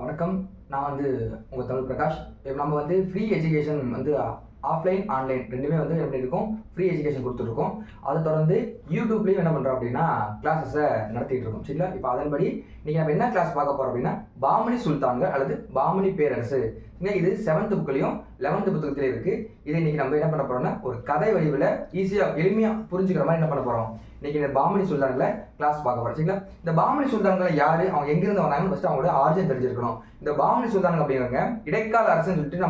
வணக்கம். நான் உங்கள் தமிழ் பிரகாஷ். இப்போ நம்ம ஃப்ரீ எஜுகேஷன் ஆஃப்லைன் ஆன்லைன் ரெண்டுமே எப்படி இருக்கும், ஃப்ரீ எஜுகேஷன் கொடுத்துட்ருக்கோம். அதை தொடர்ந்து யூடியூப்லேயும் என்ன பண்ணுறோம் அப்படின்னா கிளாஸஸை நடத்திட்டு இருக்கோம். சரிங்களா? இப்போ அதன்படி நீங்கள் நம்ம என்ன கிளாஸ் பார்க்க போகிறோம் அப்படின்னா பாமனி சுல்தான்கள் அல்லது பாமனி பேரரசு. இது 7th புக்லையும் 11th புத்தகத்திலே இருக்குது. இதை இன்றைக்கி நம்ம என்ன பண்ண போகிறோம்னா ஒரு கதை வடிவில் ஈஸியாக எளிமையாக புரிஞ்சுக்கிற மாதிரி என்ன பண்ண போகிறோம், இன்றைக்கி இந்த பாமனி சுல்தான்களை கிளாஸ் பார்க்க போகிறோம். சரிங்களா? இந்த பாமனி சுல்தான்களை யார், அவங்க எங்கேருந்து வந்தாங்கன்னு ஃபஸ்ட்டு அவங்களோட ஆரிஜின் தெரிஞ்சிருக்கணும். இந்த பாமனி சுல்தான்கள் அப்படிங்கிறவங்க இடைக்கால அரசுன்னு சொல்லிட்டு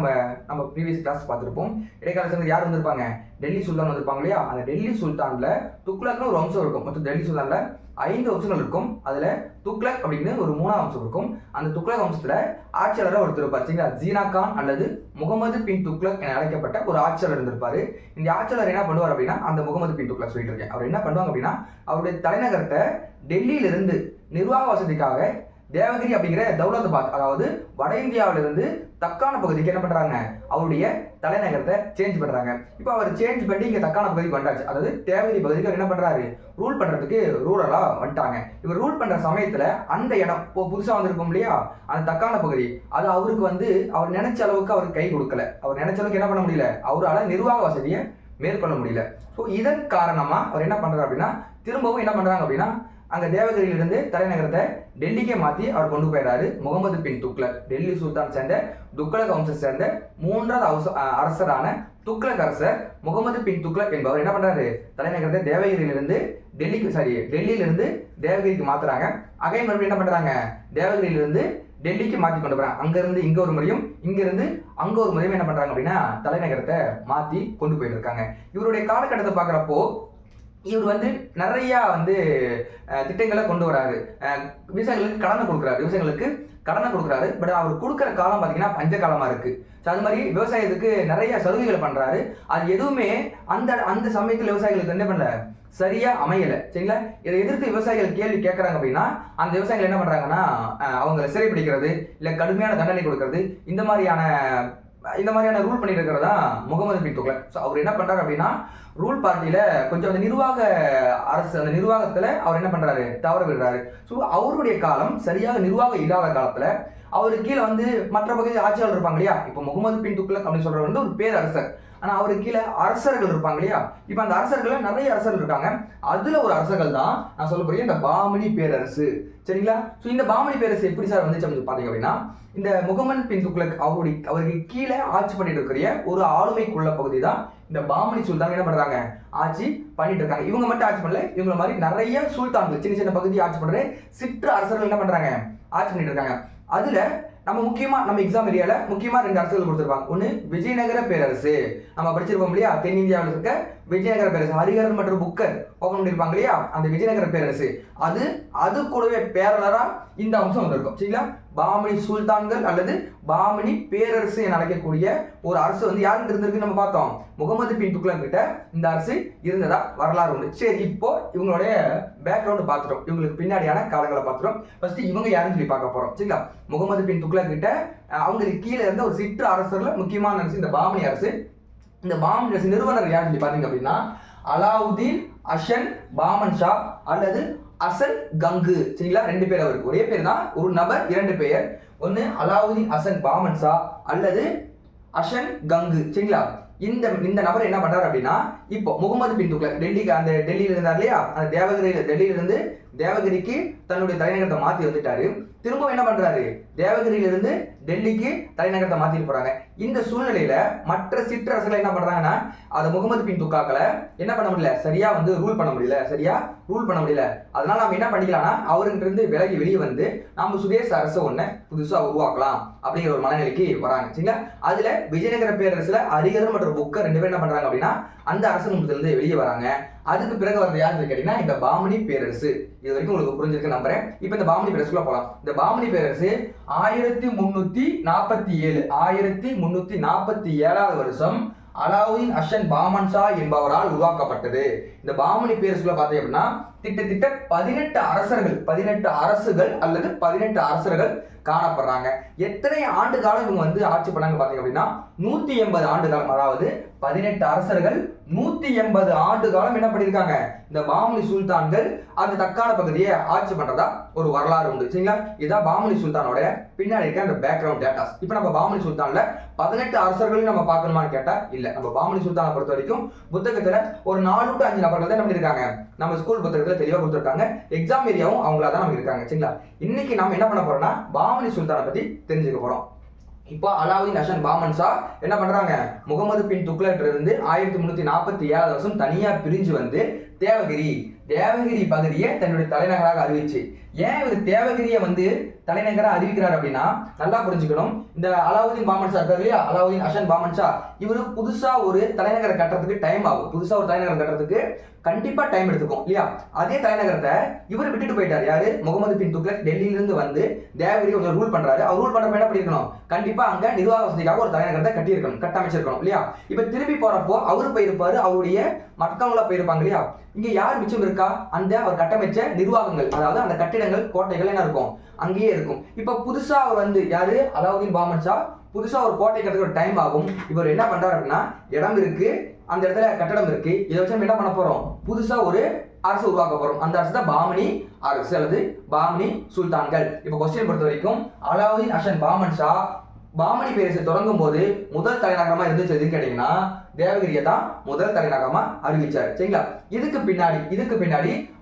நம்ம ப்ரீவியஸ் கிளாஸ் பார்த்துருப்போம். இடைக்கால அரசு யார் வந்திருப்பாங்க, டெல்லி சுல்தான் வந்திருப்பாங்க இல்லையா? அந்த டெல்லி சுல்தானில் துக்ளக்னு ஒரு வம்சம் இருக்கும். மொத்தம் டெல்லி சுல்தானில் 5 வம்சங்கள் இருக்கும். அதில் துக்ளக் அப்படின்னு ஒரு 3ஆம் வம்சம் இருக்கும். அந்த துக்ளக் வம்சத்தில் ஆட்சியாளராக ஒருத்தர் இருப்பார். சரிங்களா? ஜீனா கான் அல்லது முகமது பின் துக்ளக் என அழைக்கப்பட்ட ஒரு ஆட்சியாளர் இருந்திருப்பாரு. இந்த ஆட்சியாளர் என்ன பண்ணுவார் அப்படின்னா, அந்த முகமது பின் துக்ளக் சொல்லிட்டு இருக்கேன், அவர் என்ன பண்ணுவாங்க அப்படின்னா அவருடைய தலைநகரத்தை டெல்லியிலிருந்து நிர்வாக வசதிக்காக தேவகிரி அப்படிங்கிற தௌலதாபாத், அதாவது வட இந்தியாவிலிருந்து தக்கான பகுதிக்கு என்ன பண்றாங்க, அவருடைய தலைநகரத்தை சேஞ்ச் பண்றாங்க. இப்போ அவர் சேஞ்ச் பண்ணி இங்க தக்கான பகுதிக்கு வந்தாச்சு. அதாவது தேவகிரி பகுதிக்கு அவர் என்ன பண்றாரு, ரூல் பண்றதுக்கு ரூரலா வந்துட்டாங்க. இவர் ரூல் பண்ற சமயத்துல அந்த இடம் இப்போ புதுசா வந்திருக்கும் இல்லையா, அந்த தக்கான பகுதி, அது அவருக்கு அவர் நினைச்ச அளவுக்கு அவருக்கு கை கொடுக்கல. அவர் நினைச்ச அளவுக்கு என்ன பண்ண முடியல, அவரால் நிர்வாக வசதியை மேற்கொள்ள முடியல. ஸோ இதன் காரணமா அவர் என்ன பண்றாரு அப்படின்னா திரும்பவும் என்ன பண்றாங்க அப்படின்னா அங்கே தேவகிரியிலிருந்து தலைநகரத்தை டெல்லிக்கே மாற்றி அவர் கொண்டு போயிடுறாரு. முகமது பின் துக்ளக், டெல்லி சுல்தான் சேர்ந்த துக்ளக் வம்சத்தை சேர்ந்த 3வது அரசரான துக்ளக் அரசர் முகமது பின் துக்ளக் என்பவர் என்ன பண்றாரு, தலைநகரத்தை டெல்லியிலிருந்து தேவகிரிக்கு மாத்துறாங்க. அகைன் மறுபடியும் என்ன பண்றாங்க, தேவகிரியிலிருந்து டெல்லிக்கு மாற்றி கொண்டு போறாங்க. அங்கிருந்து இங்க ஒரு முறையும் இங்கிருந்து அங்க ஒரு முறையும் என்ன பண்றாங்க அப்படின்னா தலைநகரத்தை மாற்றி கொண்டு போயிட்டு இருக்காங்க. இவருடைய காலகட்டத்தை பார்க்குறப்போ இவர் நிறைய திட்டங்களை கொண்டு வராரு. விவசாயிகளுக்கு கடனை கொடுக்குறாரு. பட் அவர் கொடுக்குற காலம் பார்த்தீங்கன்னா பஞ்ச காலமா இருக்கு. ஸோ அது மாதிரி விவசாயத்துக்கு நிறைய சலுகைகளை பண்றாரு. அது எதுவுமே அந்த சமயத்தில் விவசாயிகளுக்கு என்ன பண்ணல, சரியா அமையல. சரிங்களா? இதை எதிர்த்து விவசாயிகள் கேள்வி கேட்கறாங்க அப்படின்னா அந்த விவசாயிகள் என்ன பண்றாங்கன்னா அவங்களை சிறைப்பிடிக்கிறது, இல்லை கடுமையான தண்டனை கொடுக்கறது, இந்த மாதிரியான ரூல் பண்ணிட்டு இருக்கிறதா முகமது பின் துக்ளக். ஸோ அவர் என்ன பண்றாரு அப்படின்னா ரூல் பார்ட்டியில கொஞ்சம் அந்த நிர்வாகத்துல அவர் என்ன பண்றாரு, தவற விடுறாரு. ஸோ அவருடைய காலம் சரியாக நிர்வாகம் இல்லாத காலத்துல அவருக்கு கீழே மற்ற பகுதி ஆட்சியாளர் இருப்பாங்க இல்லையா. இப்போ முகமது பின் துக்ளக் அப்படின்னு சொல்றவர் ஒரு பேரரசர். ஆனா அவருக்கு கீழே அரசர்கள் இருப்பாங்க இல்லையா. இப்ப அந்த அரசர்கள் நிறைய அரசர்கள் இருக்காங்க. அதுல ஒரு அரசர்கள் தான் நான் சொல்ல போறேன் இந்த பாமனி பேரரசு. சரிங்களா? ஸோ இந்த பாமனி பேரரசு எப்படி சார் வந்துச்சு அப்படின்னு பாத்தீங்க அப்படின்னா, இந்த முகமது பின் துக்ளக் அவருக்கு கீழே ஆட்சி பண்ணிட்டு இருக்கிற ஒரு ஆளுமைக்குள்ள பகுதி தான் இந்த பாமனி சுல்தான் என்ன பண்றாங்க, ஆட்சி பண்ணிட்டு இருக்காங்க. இவங்க மட்டும் ஆட்சி பண்ணல, இவங்க மாதிரி நிறைய சுல்தான்கள் சின்ன சின்ன பகுதி ஆட்சி பண்ற சிற்று அரசர்கள் என்ன பண்றாங்க, ஆட்சி பண்ணிட்டு இருக்காங்க. அதுல நம்ம எக்ஸாம் ஏரியால முக்கியமா 2 அரசுகள் கொடுத்துருப்பாங்க. ஒன்று விஜயநகர பேரரசு, நம்ம படிச்சிருப்போம் இல்லையா, தென்னிந்தியாவில் இருக்க விஜயநகர பேரரசு, ஹரிஹரன் மற்றும் புக்கர் ஓபன் பண்ணிருப்பாங்க இல்லையா, அந்த விஜயநகர பேரரசு. அது கூடவே பேரலரா இந்த அம்சம் வந்திருக்கும். சரிங்களா? பாமனி சுல்தான்கள் அல்லது பாமனி பேரரசு என அழைக்கக்கூடிய ஒரு அரசு யாருக்கு இருந்திருக்கு நம்ம பார்த்தோம், முகமது பின் துக்ளக் கிட்ட இந்த அரசு இருந்ததா வரலாறு உண்டு. சரி, இப்போ இவங்களுடைய பேக்ரவுண்ட் பார்த்துட்டோம், இவங்களுக்கு பின்னாடியான காலங்களை பார்த்துட்டோம். ஃபர்ஸ்ட் இவங்க யாருன்னு சொல்லி பார்க்க போறோம். சரிங்களா? முகமது பின் துக்ளக் கிட்ட அவங்களுக்கு கீழே இருந்த ஒரு சிற்று அரசர்ல முக்கியமான அரசு இந்த பாமனி அரசு. இந்த பாமனி அரசு நிறுவனர் யாருன்னு சொல்லி பாத்தீங்க அப்படின்னா அலாவுதீன் அஷன் பாமன் ஷா அல்லது அசன் கங்கு. சரிங்களா? 2 பேர் அவருக்கு, ஒரே பேர் தான், ஒரு நபர் 2 பெயர். ஒன்னு அலாவுதீன் அசன் பாமன் ஷா அல்லது அஷன் கங்கு. சரிங்களா? இந்த நபர் என்ன பண்றாரு அப்படின்னா இப்போ முகமது பின் துக்ளக் டெல்லியில இருந்தார் இல்லையா, அந்த டெல்லியிலிருந்து தேவகிரிக்கு தன்னுடைய தலைநகரத்தை மாத்தி வந்துட்டாரு. திரும்ப என்ன பண்றாரு, தேவகிரியிலிருந்து டெல்லிக்கு தலைநகரத்தை மாத்திட்டு போறாங்க. இந்த சூழ்நிலையில மற்ற சிற்றரசர்கள் என்ன பண்றாங்கன்னா அது முகமது பின் துக்ளக்களை என்ன பண்ண முடியல, சரியா ரூல் பண்ண முடியல. அதனால நம்ம என்ன பண்ணிக்கலாம்னா அவர்கிட்ட இருந்து விலகி வெளியே நம்ம சுதேச அரசு ஒண்ணு புதுசா உருவாக்கலாம் அப்படிங்கிற ஒரு மனநிலைக்கு வராங்க. சரிங்களா? அதுல விஜயநகர பேரரசுல ஹரிஹரன் மற்றும் புக்கர் 2 பேர் என்ன பண்றாங்க அப்படின்னா அந்த அரசு வெளியே வராங்க. அதுக்கு பிறகு வர்றது யாருன்னு கேட்டீங்கன்னா இந்த பாமனி பேரரசு. இது வரைக்கும் உங்களுக்கு புரிஞ்சிருக்கு நம்புறேன். இப்போ இந்த பாமனி பேரரசுக்குள்ள போலாம். இந்த பாமனி பேரரசு 1347வது வருஷம் அலாவுதீன் அஷன் பாமன் ஷா என்பவரால் உருவாக்கப்பட்டது. இந்த பாமனி பேரரசுக்குள்ள பார்த்தீங்க அப்படின்னா கிட்டத்தட்ட 18 அரசுகள் அல்லது 18 அரசர்கள் காணப்படுறாங்க. எத்தனை ஆண்டு காலம் இவங்க வந்து ஆட்சி பண்ணாங்க பாத்தீங்க அப்படின்னா 180 ஆண்டு காலம். அதாவது 18 அரசர்கள் 180 ஆண்டு காலம் என்ன பண்ணிருக்காங்க, இந்த பாமனி சுல்தான்கள் அந்த தக்கான பகுதியை ஆட்சி பண்றதா ஒரு வரலாறு உண்டு. சரிங்களா, இதான் பாமனி சுல்தானோட பின்னாடி இருக்க அந்த பேக்ரவுண்ட் டேட்டாஸ். இப்ப நம்ம பாமனி சுல்தான்ல 18 அரசர்களையும் நம்ம பார்க்கணுமான்னு கேட்டா இல்ல. நம்ம பாமனி சுல்தானை பொறுத்த வரைக்கும் புத்தகத்துல ஒரு 4 to 5 நபர்கள் தான் நம்ம இருக்காங்க. நம்ம ஸ்கூல் புத்தகத்துல தெளிவா கொடுத்துருக்காங்க. எக்ஸாம் ஏரியாவும் அவங்களா தான் நம்ம இருக்காங்க. சரிங்களா, இன்னைக்கு நம்ம என்ன பண்ண போறோம்னா பாமனி சுல்தானை பத்தி தெரிஞ்சுக்க போறோம். இப்போ அலாவுதீன் ஹசன் பாமன் ஷா என்ன பண்றாங்க, முகமது பின் துக்ளக் இருந்து 1347 வருஷம் தனியா பிரிஞ்சு வந்து தேவகிரி பகுதியை தன்னுடைய தலைநகராக அறிவிச்சு. ஏன் இவர் தேவகிரியை வந்து தலைநகராக அறிவிக்கிறார் அப்படின்னா நல்லா புரிஞ்சுக்கணும். இந்த அலாவுதீன் பாமன் ஷா இருக்காரு இல்லையா, அலாவுதீன் ஹசன் பாமன் ஷா, இவரு புதுசா ஒரு தலைநகரை கட்டுறதுக்கு டைம் ஆகும். புதுசா ஒரு தலைநகரம் கட்டுறதுக்கு கண்டிப்பா டைம் எடுத்துக்கும் இல்லையா. அதே தலைநகரத்தை இவர் விட்டுட்டு போயிட்டார். யாரு, முகமது பின் துக்ளக் டெல்லியில இருந்து வந்து தேவகிரி கொஞ்சம் ரூல் பண்றாரு. அவர் ரூல் பண்றப்ப என்ன பண்ணிருக்கணும், கண்டிப்பா அங்க நிர்வாக வசதிக்காக ஒரு தலைநகரத்தை கட்டியிருக்கணும், கட்டமைச்சிருக்கணும் இல்லையா. இப்ப திரும்பி போறப்போ அவரு போயிருப்பாரு, அவருடைய மக்களா போயிருப்பாங்க இல்லையா. இங்க யார் மிச்சம் இருக்கா, அந்த அவர் கட்டமைச்ச நிர்வாகங்கள், அதாவது அந்த கட்டிடங்கள் கோட்டைகள் என்ன இருக்கும், அங்கேயே இருக்கும். இப்ப புதுசா அவர் வந்து யாரு, அலாவுதீன் பாமன் ஷா புதுசா ஒரு கோட்டை கட்டுறதுக்கு ஒரு டைம் ஆகும். இவர் என்ன பண்றாரு அப்படின்னா, இடம் இருக்கு, அந்த இடத்துல கட்டடம் இருக்கு, இதை வச்சு நம்ம என்ன பண்ண போறோம், புதுசா ஒரு அரசு உருவாக்க போறோம். அந்த அரசு தான் பாமனி அரசு அல்லது பாமனி சுல்தான்கள். இப்ப கொஸ்டின் பொறுத்த வரைக்கும் அலாவுதீன் ஹசன் பாமன் ஷா பாமனி பேரரசை தொடங்கும் போது முதல் தலைநகரமா இருந்துச்சு எதுன்னு கேட்டீங்கன்னா தேவகிரியை தான் முதல் தலைநகரமா அறிவிச்சாரு. சரிங்களா, இதுக்கு பின்னாடி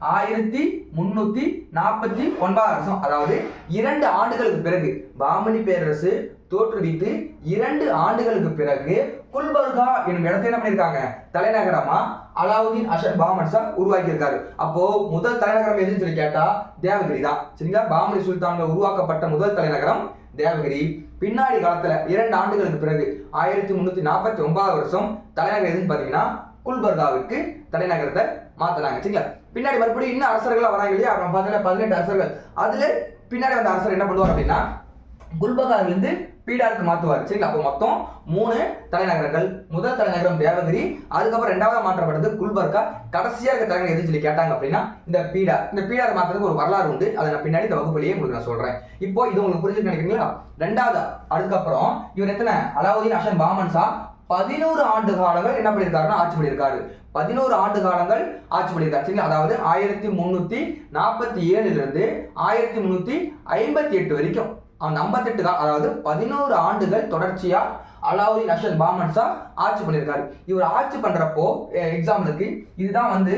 1349 வருஷம், அதாவது 2 ஆண்டுகளுக்கு பிறகு பாமனி பேரரசு தோற்றுவித்து 2 ஆண்டுகளுக்கு பிறகு குல்பர்கா என்னும் இடத்தை என்ன பண்ணிருக்காங்க, தலைநகரமா அலாவுதீன் ஹசன் பாமன் ஷா உருவாக்கி இருக்காரு. அப்போ முதல் தலைநகரம் எதுன்னு சொல்லி கேட்டா தேவகிரி தான். சரிங்களா, பாமனி சுல்தான்கள் உருவாக்கப்பட்ட முதல் தலைநகரம் தேவகிரி. பின்னாடி காலத்துல 2 ஆண்டுகளுக்கு பிறகு 1349 வருஷம் தலைநகரம் எதுன்னு பாத்தீங்கன்னா குல்பர்காவுக்கு தலைநகரத்தை மாத்தினாங்க. சரிங்களா, பின்னாடி மறுபடியும் இன்னும் அரசர்கள் வராங்க இல்லையா, அப்புறம் பார்த்தீங்கன்னா 18 அரசர்கள். அதுல பின்னாடி வந்த அரசர் என்ன பண்ணுவார் அப்படின்னா குல்பர்காவிலிருந்து பீடாருக்கு மாத்துவார். சரிங்களா, அப்போ மொத்தம் 3 தலைநகரங்கள். முதல் தலைநகரம் தேவகிரி, அதுக்கப்புறம் 2வது மாற்றப்பட்டது குல்பர்கா, கடைசியா இருக்க தலைநகரம் எதுன்னு சொல்லி கேட்டாங்க அப்படின்னா இந்த பீடாரை மாத்துறதுக்கு ஒரு வரலாறு உண்டு. அதை நான் பின்னாடி இந்த வகுப்புலயே உங்களுக்கு நான் சொல்றேன். இப்போ இது உங்களுக்கு புரிஞ்சுட்டு நினைக்கிறீங்களா. 2வது அதுக்கப்புறம் இவர் எத்தனை, அலாவுதீன் ஹசன் பாமன் ஷா 11 ஆண்டு காலங்கள் என்ன பண்ணியிருக்காருன்னா ஆட்சி பண்ணியிருக்காரு. 11 ஆண்டு காலங்கள் ஆட்சி பண்ணியிருக்காரு. சரிங்களா, அதாவது 1347 இருந்து 1358 வரைக்கும் அந்த 58 அதாவது 11 ஆண்டுகள் தொடர்ச்சியா அலாவுதீன் ஹசன் பாமன் ஷா ஆட்சி பண்ணியிருக்காரு. இவர் ஆட்சி பண்றப்போ எக்ஸாம்பிளுக்கு இதுதான் வந்து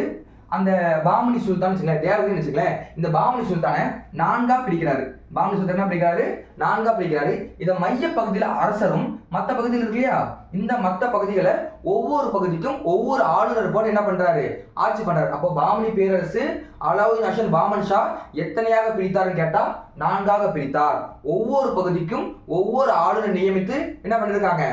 அந்த பாமனி சுல்தான் தேவகிரின்னு வச்சுக்கலேன். இந்த பாமனி சுல்தானை 4ஆ பிரிக்கிறாரு. பாமனி சுல்தான் என்ன பிரிக்கிறாரு, 4ஆ பிரிக்கிறாரு. இதை மைய பகுதியில அரசரும் மற்ற பகுதியில் இருக்கு இல்லையா, இந்த மற்ற பகுதிகளை ஒவ்வொரு பகுதிக்கும் ஒவ்வொரு ஆளுநர் போட்டு என்ன பண்றாரு, ஆட்சி பண்றாரு. அப்போ பாமனி பேரரசு அலாவுதீன் ஹசன் பாமன் ஷா எத்தனையாக பிரித்தாருன்னு கேட்டா 4ஆக பிரித்தார். ஒவ்வொரு பகுதிக்கும் ஒவ்வொரு ஆளுநர் நியமித்து என்ன பண்ணிருக்காங்க,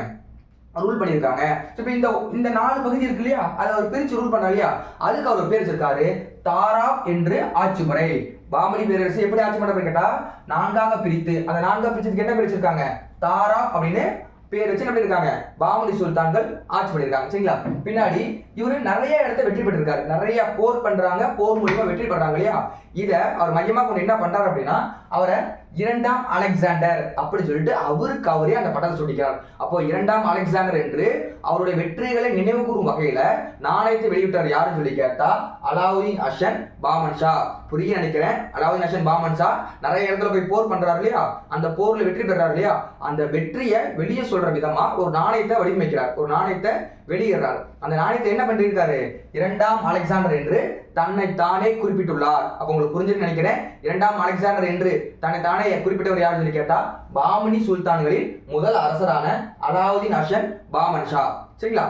ரூல் பண்ணியிருக்காங்க. இப்போ இந்த 4 பகுதி இருக்கு இல்லையா, அதை அவர் பிரிச்சு ரூல் பண்ணா இல்லையா, அதுக்கு அவர் பேர் வச்சிருக்காரு தாராப் என்று ஆட்சி முறை. பாமனி பேரரசு எப்படி ஆட்சி பண்ண கேட்டா 4ஆக பிரித்து, அந்த 4ஆக பிரிச்சதுக்கு என்ன பேர் வச்சிருக்காங்க, தாராப் அப்படின்னு பேர் வச்சு என்ன பண்ணிருக்காங்க, பாமனி சுல்தான்கள் ஆட்சி பண்ணிருக்காங்க. சரிங்களா, பின்னாடி இவரு நிறைய இடத்தை வெற்றி பெற்றிருக்காரு. நிறைய போர் பண்றாங்க, போர் மூலியமா வெற்றி பெறாங்க இல்லையா. இத அவர் மையமா கொண்டு என்ன பண்றாரு அப்படின்னா அவரை 2ஆம் அலெக்சாண்டர் அப்படி சொல்லிட்டு அவருக்கு அவரே அந்த பட்டத்தை சூட்டிக்கிறார். அப்போ 2ஆம் அலெக்சாண்டர் என்று அவருடைய வெற்றிகளை நினைவு கூறும் வகையில நாணயத்தை வெளியிட்டார். யாருன்னு சொல்லி கேட்டா அலாவுதீன் ஹசன் பாமன் ஷா. புரிய நினைக்கிறேன். அலாவுதீன் ஹசன் பாமன் ஷா நிறைய இடத்துல போய் போர் பண்றாரு இல்லையா, அந்த போர்ல வெற்றி பெறாரு இல்லையா, அந்த வெற்றியை வெளியே சொல்ற விதமா ஒரு நாணயத்தை வடிவமைக்கிறார், ஒரு நாணயத்தை வெளியிடுறார். அந்த நாணயத்தை என்ன பண்ணிருக்காரு, 2ஆம் அலெக்சாண்டர் என்று தன்னை தானே குறிப்பிட்டுள்ளார். அப்ப உங்களுக்கு புரிஞ்சுன்னு நினைக்கிறேன். 2ஆம் அலெக்சாண்டர் என்று தன்னை தானே குறிப்பிட்டவர் யாருன்னு சொல்லி கேட்டா பாமனி சுல்தான்களில் முதல் அரசரான அலாவுதீன் ஹசன் பாமன் ஷா. சரிங்களா,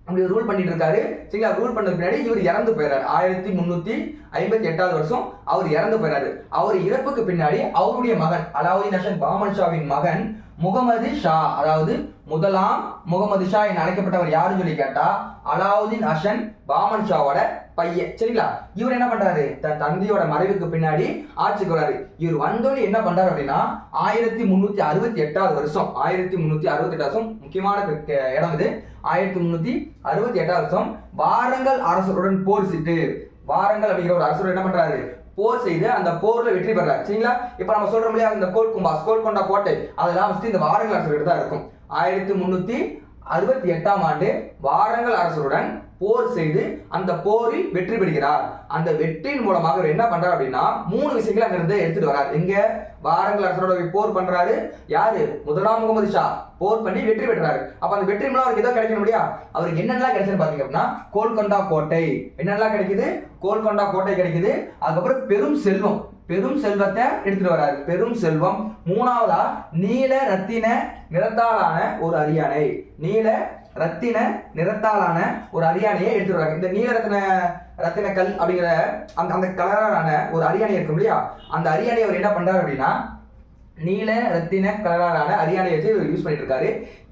அப்படி ரூல் பண்ணிட்டு இருக்காரு. சரிங்களா, ரூல் பண்ணதுக்கு பின்னாடி இவர் இறந்து போயிறாரு. 1358 வருஷம் அவர் இறந்து போயிறாரு. அவர் இறப்புக்கு பின்னாடி அவருடைய மகன் அலாவுதீன் ஹசன் பாமன் ஷாவின் மகன் முகமது ஷா, அதாவது முதலாம் முகமது ஷா என அழைக்கப்பட்டவர் யாருன்னு சொல்லி கேட்டா அலாவுதீன் ஹசன் பாமன் ஷாவோட பையன். சரிங்களா, இவர் என்ன பண்றாரு, தன் தந்தையோட மறைவுக்கு பின்னாடி ஆட்சிக்கு வராரு. இவர் வந்தோன்னு என்ன பண்றாரு அப்படின்னா 1368 வருஷம் 1368 வருஷம் முக்கியமான இடம் இது. 1368 வருஷம் வாரங்கல் அரசருடன் போர் செய்து வாரங்கள் அப்படிங்கிற ஒரு அரசர் என்ன பண்றாரு, போர் செய்து அந்த போர்ல வெற்றி பெறாரு. சரிங்களா? இப்ப நம்ம சொல்றோம் இல்லையா, இந்த கோல்கொண்டா கோட்டை அதெல்லாம் வந்து இந்த வாரங்கள் அரசர்கிட்ட தான் இருக்கும். 1368ஆம் ஆண்டு வாரங்கள் அரசருடன் போர் செய்து அந்த போரில் வெற்றி பெறுகிறார். அந்த வெற்றியின் மூலமாக அவர் என்ன பண்றாரு அப்படின்னா 3 விஷயங்களை அங்கிருந்து எடுத்துட்டு வராரு. எங்க வாரங்கள் அரசரோட போர் பண்றாரு, யாரு, முதலாம் முகமது ஷா போர் பண்ணி வெற்றி பெற்றாரு. அப்ப அந்த வெற்றி மூலம் அவருக்கு ஏதோ கிடைக்கணும் இல்லையா, அவருக்கு என்னென்னலாம் கிடைச்சதுன்னு பாத்தீங்க அப்படின்னா கோல்கொண்டா கோட்டை என்னென்னலாம் கிடைக்குது, கோல்கொண்டா கோட்டை கிடைக்குது. அதுக்கப்புறம் பெரும் செல்வத்தை எடுத்துட்டு வராரு, பெரும் செல்வம். மூணாவதா நீல ரத்தின நிறத்தாலான ஒரு அரியணை, நீல ரத்தின நிறத்தாலான ஒரு அரியணையை எடுத்துட்டு வராங்க. இந்த நீல ரத்தின கல் அப்படிங்கிற அந்த கலரான ஒரு அரியணை இருக்கும் இல்லையா, அந்த அரியணை அவர் என்ன பண்றாரு அப்படின்னா நீல ரத்தின கலரான அரியணை வச்சு யூஸ் பண்ணிட்டு இருக்காரு.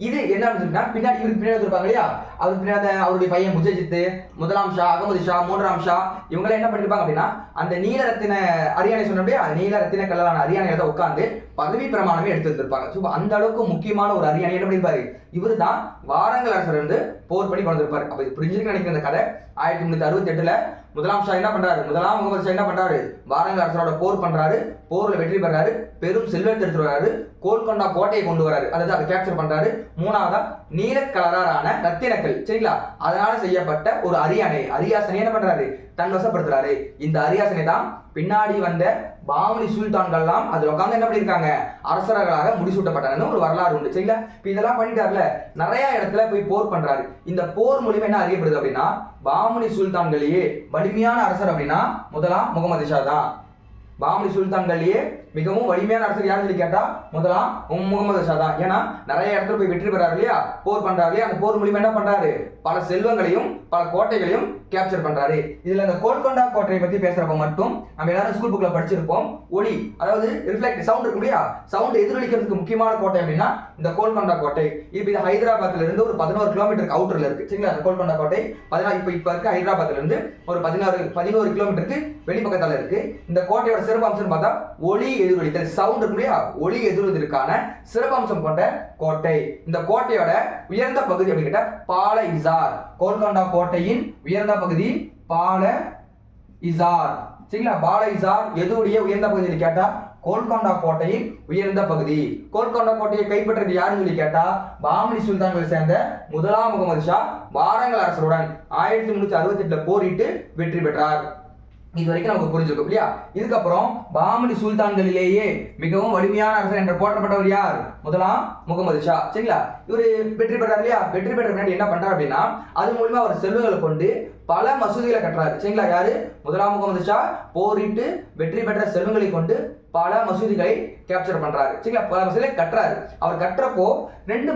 இது என்ன அப்படின்னா பின்னாடி இவருக்கு பின்னாடி இருப்பாங்க இல்லையா, அவருக்கு பின்னாடி அவருடைய பையன் முஜஜித், முதலாம் ஷா, அகமது ஷா, மூன்றாம் ஷா, இவங்க என்ன பண்ணிருப்பாங்க அப்படின்னா அந்த நீல ரத்தின அரியணை சொன்னபடியே நீல ரத்தின கலரான அரியணையில தான் உட்கார்ந்து பதவி பிரமாணமே எடுத்து வந்திருப்பாங்க. ஸோ அந்த அளவுக்கு முக்கியமான ஒரு அரியணை என்ன பண்ணிருப்பாரு, இவரு தான் வாரங்கள் அரசர் வந்து போர் பண்ணி கொண்டு இருப்பாரு. அப்ப இது புரிஞ்சுக்க நினைக்கிற இந்த கதை 1368ல முதலாம் ஷா என்ன பண்றாரு, முதலாம் முகமது ஷா என்ன பண்றாரு, வாரங்கள் அரசரோட போர் பண்றாரு, போர்ல வெற்றி பெறாரு, பெரும் செல்வத்தை எடுத்துட்டு வராரு, கோல்கொண்டா கோட்டையை கொண்டு வராரு, அதாவது அதை கேப்சர் பண்றாரு. மூணாவதா நீல கலரான ரத்தினக்கல், சரிங்களா, அதனால செய்யப்பட்ட ஒரு அரியாசனை என்ன பண்றாரு, தன் வசப்படுத்துறாரு. இந்த அரியாசனை தான் பின்னாடி வந்த பாமனி சுல்தான்கள்லாம் அதுல உட்காந்து என்ன பண்ணிருக்காங்க, அரசர்களாக முடிசூட்டப்பட்டாங்கன்னு ஒரு வரலாறு உண்டு. சரிங்களா? இப்ப இதெல்லாம் பண்ணிட்டாருல, நிறைய இடத்துல போய் போர் பண்றாரு. இந்த போர் மூலியமா என்ன அறியப்படுது அப்படின்னா பாமனி சுல்தான்களையே வலிமையான அரசர் அப்படின்னா முதலாம் முகமது ஷா தான். பாமனி சுல்தான்களையே மிகவும் வலிமையான அரசர் யாருன்னு சொல்லி கேட்டா முதலாம் முகமது ஷா தான். ஏன்னா நிறைய இடத்துல போய் வெற்றி பெறாரு இல்லையா, போர் பண்றாரு இல்லையா, அந்த போர் மூலியமா என்ன பண்றாரு, பல செல்வங்களையும் பல கோட்டைகளையும் கேப்சர் பண்றாரு. இதுல இந்த கோல்கொண்டா கோட்டையை பத்தி பேசுறப்ப மட்டும் நம்ம எல்லாரும் ஸ்கூல் புக்ல படிச்சிருப்போம், ஒளி அதாவது ரிஃப்ளெக்ட் சவுண்ட் இருக்கும் இல்லையா, சவுண்ட் எதிரொலிக்கிறதுக்கு முக்கியமான கோட்டை அப்படின்னா இந்த கோல்கொண்டா கோட்டை. இப்போ இது ஹைதராபாத்ல இருந்து ஒரு 11 கிலோமீட்டருக்கு அவுட்டர்ல இருக்கு. சரிங்களா? அந்த கோல்கொண்டா கோட்டை 16 இப்ப இருக்க ஹைதராபாத்ல இருந்து ஒரு 11 கிலோமீட்டருக்கு வெளிப்பக்கத்தால இருக்கு. இந்த கோட்டையோட சிறப்பம்சம் பார்த்தா ஒளி எதிரொலித்தல், சவுண்ட் இருக்கு இல்லையா, ஒளி எதிரொலிக்கான சிறப்பம்சம் கொண்ட கோட்டை. இந்த கோட்டையோட உயர்ந்த பகுதி அப்படின்னு கேட்டா பால இசார். கோல்கொண்டா கோட்டையின் உயர்ந்த பகுதி பால இசார். சரிங்களா? பால இசார் எதுடைய உயர்ந்த பகுதியில் கேட்டா கோல்கொண்டா கோட்டையின் உயர்ந்த பகுதி. கோல்கொண்டா கோட்டையை கைப்பற்றது யாருன்னு சொல்லி கேட்டா பாமனி சுல்தான்களை சேர்ந்த முதலாம் முகமது ஷா வாரங்கள் அரசருடன் 1368 போரிட்டு வெற்றி பெற்றார். இது வரைக்கும் நமக்கு புரிஞ்சிருக்கும் இல்லையா? இதுக்கப்புறம் பாமனி சுல்தான்களிலேயே மிகவும் வலிமையான அரசர் என்று போற்றப்பட்டவர் யார், முதலாம் முகமது ஷா. சரிங்களா? இவரு வெற்றி பெற்றார் இல்லையா, வெற்றி பெற்ற பின்னாடி என்ன பண்றாரு அப்படின்னா அது மூலமா அவர் செல்வங்களை கொண்டு பல மசூதிகளை கட்டுறாரு. சரிங்களா? யாரு, முதலாம் முகமது ஷா போரிட்டு வெற்றி பெற்ற செல்வங்களை கொண்டு பல மசூதிகளை கேப்சர் பண்றாரு. சரிங்களா? பல மசூதிகளை கட்டுறாரு. அவர் கட்டுறப்போ ரெண்டு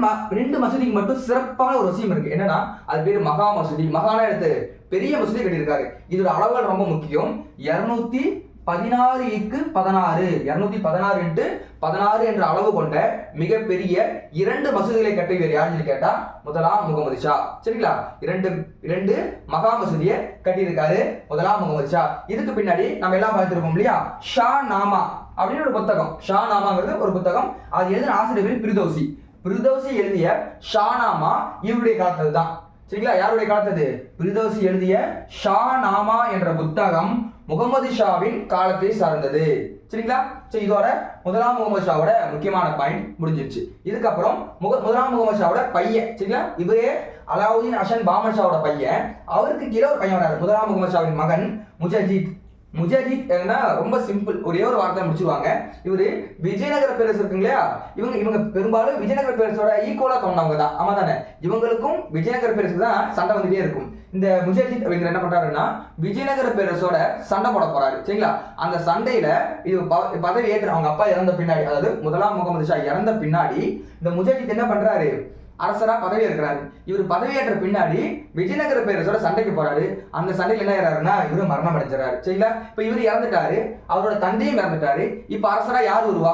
மசூதிக்கு மட்டும் சிறப்பான ஒரு விஷயம் இருக்கு. என்னன்னா அது பேரு மகா மசூதி. மகானா எடுத்து பெரிய மசூதி கட்டியிருக்காரு. இதோட அளவுகள் ரொம்ப முக்கியம். 216x16 என்ற அளவு கொண்ட மிகப்பெரிய 2 மசூதிகளை கட்டியவர் யாருன்னு கேட்டா முதலாம் முகமது ஷா. சரிங்களா? இரண்டு மகா மசூதியை கட்டியிருக்காரு முதலாம் முகமது ஷா. இதுக்கு பின்னாடி நம்ம எல்லாம் பார்த்திருப்போம் இல்லையா, ஷா நாமா அப்படின்னு ஒரு புத்தகம். ஷா நாமாங்கிறது ஒரு புத்தகம். அது எழுதின ஆசிரியர் பேர் பிரிதோசி எழுதிய ஷா நாமா இவருடைய காலத்துல தான். சரிங்களா? யாருடைய காலத்தது, பிரிதோசி எழுதிய ஷா நாமா என்ற புத்தகம் முகமது ஷாவின் காலத்தை சார்ந்தது. சரிங்களா? சரி, இதோட முதலாம் முகமது ஷாவோட முக்கியமான பாயிண்ட் முடிஞ்சிருச்சு. இதுக்கப்புறம் முதலாம் முகமது ஷாவோட பையன், சரிங்களா, இவரே அலாவுதீன் அஷன் பாமன் ஷாவோட பையன். அவருக்கு கீழே ஒரு பையன் வராரு, முதலாம் முகமது ஷாவின் மகன் முஜஜித் ரொம்ப சிம்பிள், ஒரே ஒரு வார்த்தை முடிச்சிருவாங்க. இவரு விஜயநகர பேரரசு இருக்குங்க இல்லையா, இவங்க பெரும்பாலும் விஜயநகர பேரரசோட ஈக்குவலா தோணவங்க தான். ஆமா தானே? இவங்களுக்கும் விஜயநகர பேரரசுக்கு தான் சண்டை வந்துட்டே இருக்கும். இந்த முஜஜித் அப்படிங்கிற என்ன பண்றாருன்னா விஜயநகர பேரரசோட சண்டை போட போறாரு. சரிங்களா? அந்த சண்டையில இது பதவி ஏற்று அவங்க அப்பா இறந்த பின்னாடி, அதாவது முதலாம் முகமது ஷா இறந்த பின்னாடி இந்த முஜஜித் என்ன பண்றாரு, அரசரா பதவி இருக்கிறாரு. இவர் பதவியேற்ற பின்னாடி விஜயநகர பேரரசோட சண்டைக்கு போறாரு. அந்த சண்டையில் என்ன ஆகிறாருன்னா இவரு மரணம் அடைஞ்சாரு. சரிங்களா? இப்ப இவர் இறந்துட்டாரு, அவரோட தந்தையும் இறந்துட்டாரு. இப்ப அரசரா யார் வருவா,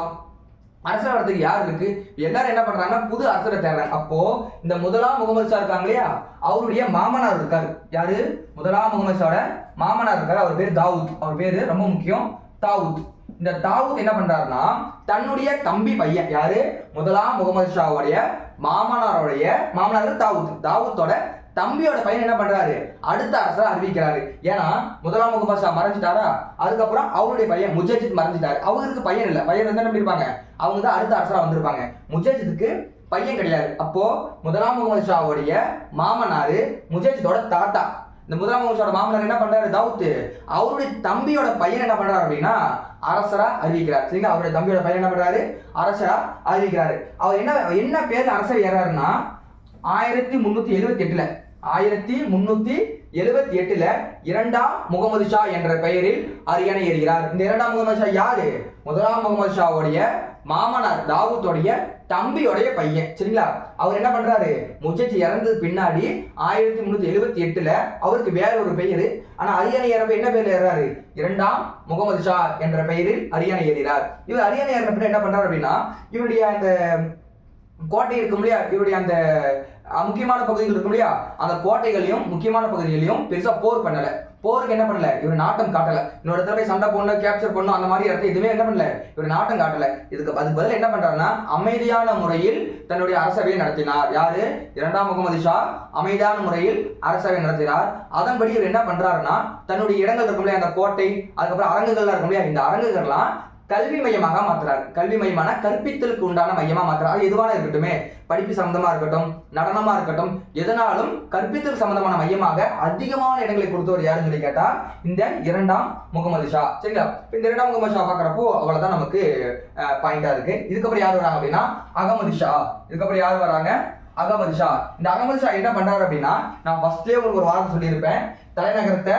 அரசர் வரதுக்கு யார் இருக்கு, எல்லாரும் என்ன பண்றாங்கன்னா புது அரசரை தேடுறாங்க. அப்போ இந்த முதலாம் முகமது ஷா இருக்காங்க இல்லையா, அவருடைய மாமனார் இருக்காரு. யாரு, முதலாம் முகமது ஷாவோட மாமனார் இருக்காரு. அவர் பேர் தாவூத். அவர் பேரு ரொம்ப முக்கியம், தாவூத். இந்த தாவூத் என்ன பண்றாருன்னா தன்னுடைய தம்பி பையன், யாரு, முதலாம் முகமது ஷாவுடைய மாமனார் தாவூத்தோட தம்பியோட பையன் என்ன பண்றாரு, அடுத்த அரசரா அறிவிக்கிறாரு. ஏன்னா முதலாம் முகமது ஷா மறைஞ்சிட்டாரா, அதுக்கப்புறம் அவருடைய பையன் முஜாஜித் மறைஞ்சிட்டாரு. அவருக்கு பையன் இல்ல, பையன் இருந்தா என்ன இருப்பாங்க, அவங்க தான் அடுத்த அரசரா வந்திருப்பாங்க. முஜாஜித்துக்கு பையன் கிடையாது. அப்போ முதலாம் முகமது ஷாவுடைய மாமனாரு முஜாஜித்தோட தாத்தா. இந்த முதலாம் முகமது ஷாவோட மாமனார் என்ன பண்றாரு, தாவூத், அவருடைய தம்பியோட பையன் என்ன பண்றாரு அப்படின்னா அரசரா அறிவிக்கிறார். சரிங்களா, அவருடைய தம்பியோட பையன் என்ன பண்றாரு, அரசரா அறிவிக்கிறாரு. அவர் என்ன பேர்ல அரசர் ஏறாருன்னா 1378 1378 இரண்டாம் முகமது ஷா என்ற பெயரில் அரியணை ஏறுகிறார். இந்த இரண்டாம் முகமது ஷா யாரு, முதலாம் முகமது ஷாவுடைய மாமனார் தாவூத்தோடைய தம்பியோடைய பையன். சரிங்களா, அவர் என்ன பண்றாரு, முஜாஜி இறந்தது பின்னாடி 1378 அவருக்கு வேற ஒரு பெயர், ஆனா அரியணை ஏறப்ப என்ன பேர்ல ஏறாரு, இரண்டாம் முகமது ஷா என்ற பெயரில் அரியணை ஏறினார். இவர் அரியணை ஏறின என்ன பண்றாரு அப்படின்னா, இவருடைய அந்த கோட்டை இருக்கும் இல்லையா, இவருடைய அந்த முக்கியமான பகுதிகள் இருக்கும் இல்லையா, அந்த கோட்டைகளையும் முக்கியமான பகுதிகளையும் பெருசா போர் பண்ணல. போருக்கு என்ன பண்ணல, இவர் நாட்டம் காட்டல. இன்னொரு இடத்துல போய் சண்டை போடணும், கேப்சர் பண்ணணும், அந்த மாதிரி இடத்த எதுவுமே என்ன பண்ணல, இவர் நாட்டம் காட்டல. அதுக்கு பதில் என்ன பண்றாருன்னா அமைதியான முறையில் தன்னுடைய அரசவையை நடத்தினார். யாரு, இரண்டாம் முகமது ஷா அமைதியான முறையில் அரசவை நடத்தினார். அதன்படி இவர் என்ன பண்றாருன்னா தன்னுடைய இடங்கள் இருக்கும் இல்லையா, அந்த கோட்டை, அதுக்கப்புறம் அரங்குகள்லாம் இருக்கும் இல்லையா, இந்த அரங்குகள்லாம் கல்வி மையமாக மாத்துறாரு. கல்வி மையமான கற்பித்தலுக்கு உண்டான மையமா மாத்துறாரு. எதுவான இருக்கட்டுமே, படிப்பு சம்பந்தமா இருக்கட்டும், நடனமா இருக்கட்டும், எதனாலும் கற்பித்தல் சம்பந்தமான மையமாக அதிகமான இடங்களை கொடுத்தவர் யாருன்னு சொல்லி கேட்டா இந்த இரண்டாம் முகமது ஷா. சரிங்களா, இந்த இரண்டாம் முகமது ஷா பாக்குறப்போ அவ்வளவுதான் நமக்கு பாயிண்டா இருக்கு. இதுக்கப்புறம் யார் வராங்க அப்படின்னா அகமது ஷா. இதுக்கப்புறம் யார் வராங்க, அகமது ஷா. இந்த அகமது ஷா என்ன பண்றாரு அப்படின்னா, நான் ஃபர்ஸ்ட்லயே உங்களுக்கு ஒரு வார்த்தை சொல்லியிருப்பேன், தலைநகரத்தை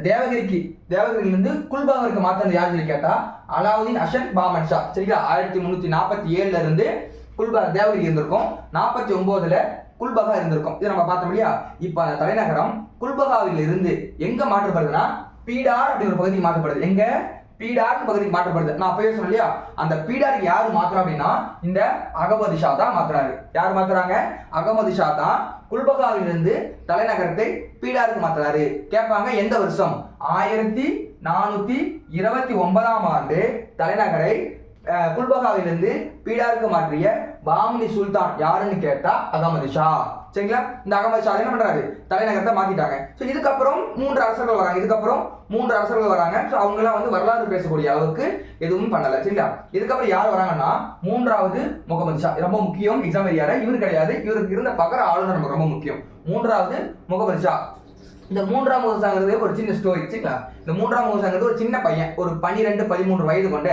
தேவகிரியிலிருந்து குல்பாகருக்கு மாத்தினது யாருன்னு சொல்லி கேட்டா அலாவுதீன் அஷன் பாமன் ஷா. சரிங்களா, 1347 இருந்து தேவகிரி இருந்திருக்கும், 49 குல்பகா இருந்திருக்கும். இதை நம்ம பார்த்தோம் இல்லையா. இப்ப அந்த தலைநகரம் குல்பகாவில் இருந்து எங்க மாற்றப்படுதுன்னா பீடார் அப்படிங்கிற ஒரு பகுதிக்கு மாற்றப்படுது. எங்க, பீடார் பகுதிக்கு மாற்றப்படுது. நான் அப்பவே சொன்னேன் இல்லையா, அந்த பீடாருக்கு யாரு மாத்துறா அப்படின்னா இந்த அகமது ஷா தான் மாத்துறாரு. யார் மாத்துறாங்க, அகமது ஷா தான் குல்பகாவிலிருந்து தலைநகரத்தை பீடாருக்கு மாத்துறாரு. கேட்பாங்க எந்த வருஷம், 1429 தலைநகரை குல்பகாவிலிருந்து பீடாருக்கு மாற்றிய பாமினி சுல்தான் யாருன்னு கேட்டா அகமது ஷா. சரிங்களா, இந்த அகமது ஷா என்ன பண்றாரு, தலைநகரத்தை மாத்திட்டாங்க. ஸோ இதுக்கப்புறம் 3 அரசர்கள் வராங்க. ஸோ அவங்க எல்லாம் வந்து வரலாறு பேசக்கூடிய அளவுக்கு எதுவும் பண்ணல. சரிங்களா, இதுக்கப்புறம் யார் வராங்கன்னா 3வது முகமது ஷா. ரொம்ப முக்கியம், எக்ஸாம் ஏரியால இவர் கிடையாது, இவருக்கு இருந்த பகர ஆளுநர் நமக்கு ரொம்ப முக்கியம். 3வது முகமது ஷா. இந்த 3ஆம் முகமது ஷாங்கிறது ஒரு சின்ன ஸ்டோரி. சரிங்களா, இந்த 3ஆம் முகமது ஷாங்கிறது ஒரு சின்ன பையன், ஒரு 12-13 வயது கொண்ட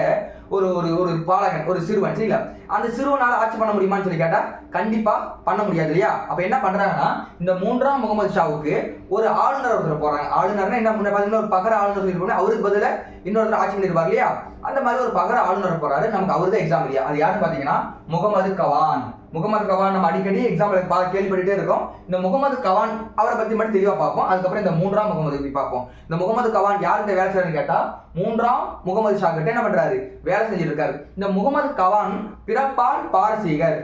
ஒரு ஒரு பாலகன், ஒரு சிறுவன். சரிங்களா, அந்த சிறுவனால ஆட்சி பண்ண முடியுமான்னு சொல்லி கேட்டா கண்டிப்பா பண்ண முடியாது இல்லையா. அப்ப என்ன பண்றாங்கன்னா இந்த 3ஆம் முகமது ஷாவுக்கு ஒரு ஆளுநர் ஒருத்தர் போறாங்க. ஆளுநர்னா என்ன பாத்தீங்கன்னா ஒரு பகர ஆளுநர் சொல்லிருப்பாங்க, அவருக்கு பதில இன்னொருத்தர் ஆட்சி பண்ணிருப்பாரு இல்லையா. அந்த மாதிரி ஒரு பகர ஆளுநர் போறாரு. நமக்கு அவரு தான் எக்ஸாம் இல்லையா. அது யாருன்னு பாத்தீங்கன்னா முகமது கவான். நம்ம அடிக்கடி எக்ஸாம்பிள் கேள்விப்பட்டுட்டே இருக்கோம். இந்த முகமது கவான் அவரை பத்தி மட்டும் தெளிவா பார்ப்போம். அதுக்கப்புறம் இந்த 3ஆம் முகமது பத்தி பார்ப்போம். இந்த முகமது கவான் யார்கிட்ட வேலை செய்யறாருன்னு கேட்டா 3ஆம் முகமது ஷா கிட்ட என்ன பண்றாரு, வேலை செஞ்சிட்டு இருக்காரு. இந்த முகமது கவான் பிறப்பால் பாரசீகர்,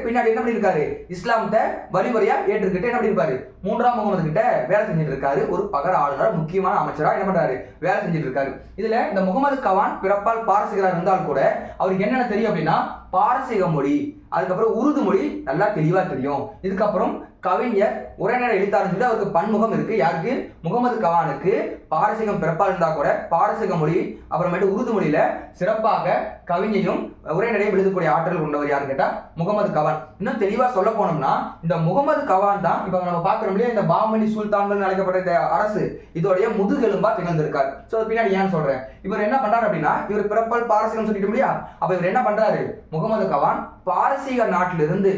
பின்னாடி என்ன பண்ணிருக்காரு, இஸ்லாமத்தை வழிமுறையா ஏற்றுக்கிட்டு என்ன பண்ணிருப்பாரு, 3ஆம் முகமது கிட்ட வேலை செஞ்சுட்டு இருக்காரு. ஒரு பகர ஆளுநர், முக்கியமான அமைச்சரா என்ன பண்றாரு, வேலை செஞ்சுட்டு இருக்காரு. இதுல இந்த முகமது கவான் பிறப்பால் பாரசீகரா இருந்தால் கூட அவருக்கு என்னென்ன தெரியும் அப்படின்னா பாரசீக மொழி, அதுக்கப்புறம் உருது மொழி நல்லா தெளிவா தெரியும். இதுக்கப்புறம் கவிஞர், உரைநடை எழுத்தாளர் அவருக்கு பன்முகம் இருக்கு. யாருக்கு, முகமது கவானுக்கு பாரசீகம் பிறப்பால் இருந்தா கூட பாரசீக மொழி அப்புறமேட்டு உருது மொழியில சிறப்பாக கவிஞையும் உரைநடையும் எழுதக்கூடிய ஆற்றல் கொண்டவர் யாரு கேட்டா முகமது கவான். இன்னும் தெளிவா சொல்ல போனோம்னா இந்த முகமது கவான் தான் இப்ப நம்ம பாக்குறோம் இல்லையா, இந்த பாமணி சுல்தான்கள் அழைக்கப்பட்ட இந்த அரசு இதோடைய முதுகெலும்பா திகழ்ந்திருக்காரு. சோ பின்னாடி ஏன் சொல்றேன், இவர் என்ன பண்றாரு அப்படின்னா இவர் பிறப்பால் பாரசீகம் சொல்லிட்டு இல்லையா, அப்ப இவர் என்ன பண்றாரு, முகமது கவான் பாரசீக நாட்டிலிருந்து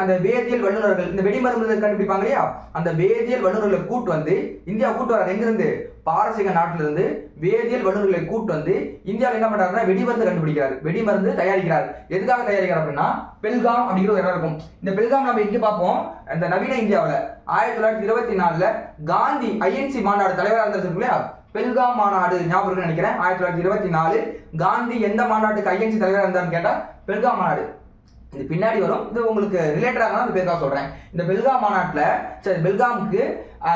அந்த வேதியியல் வல்லுநர்கள், இந்த வெடிமருந்து கண்டுபிடிப்பாங்க இல்லையா, அந்த வேதியியல் வல்லுநர்களை கூட்டு வந்து இந்தியா கூட்டு வர எங்கிருந்து, பாரசீக நாட்டிலிருந்து வேதியியல் வல்லுநர்களை கூட்டு வந்து இந்தியாவில் என்ன பண்றாருன்னா வெடிமருந்து கண்டுபிடிக்கிறார், வெடிமருந்து தயாரிக்கிறார். எதுக்காக தயாரிக்கிறார் அப்படின்னா பெல்காம் அப்படிங்கிற ஒரு இடம் இருக்கும். இந்த பெல்காம் நம்ம இங்க பார்ப்போம். இந்த நவீன இந்தியாவில் 1924 காந்தி INC மாநாடு தலைவராக இருந்திருக்கு இல்லையா, பெல்காம் மாநாடு ஞாபகம் நினைக்கிறேன். 1924 காந்தி எந்த மாநாட்டுக்கு INC தலைவராக இருந்தார்னு கேட்டா பெல்காம் மாநாடு. இது பின்னாடி வரும். இது உங்களுக்கு ரிலேட்டடாக அந்த பேருக்காக சொல்றேன். இந்த பெல்காம் மாநாட்டில் சரி பெல்காமுக்கு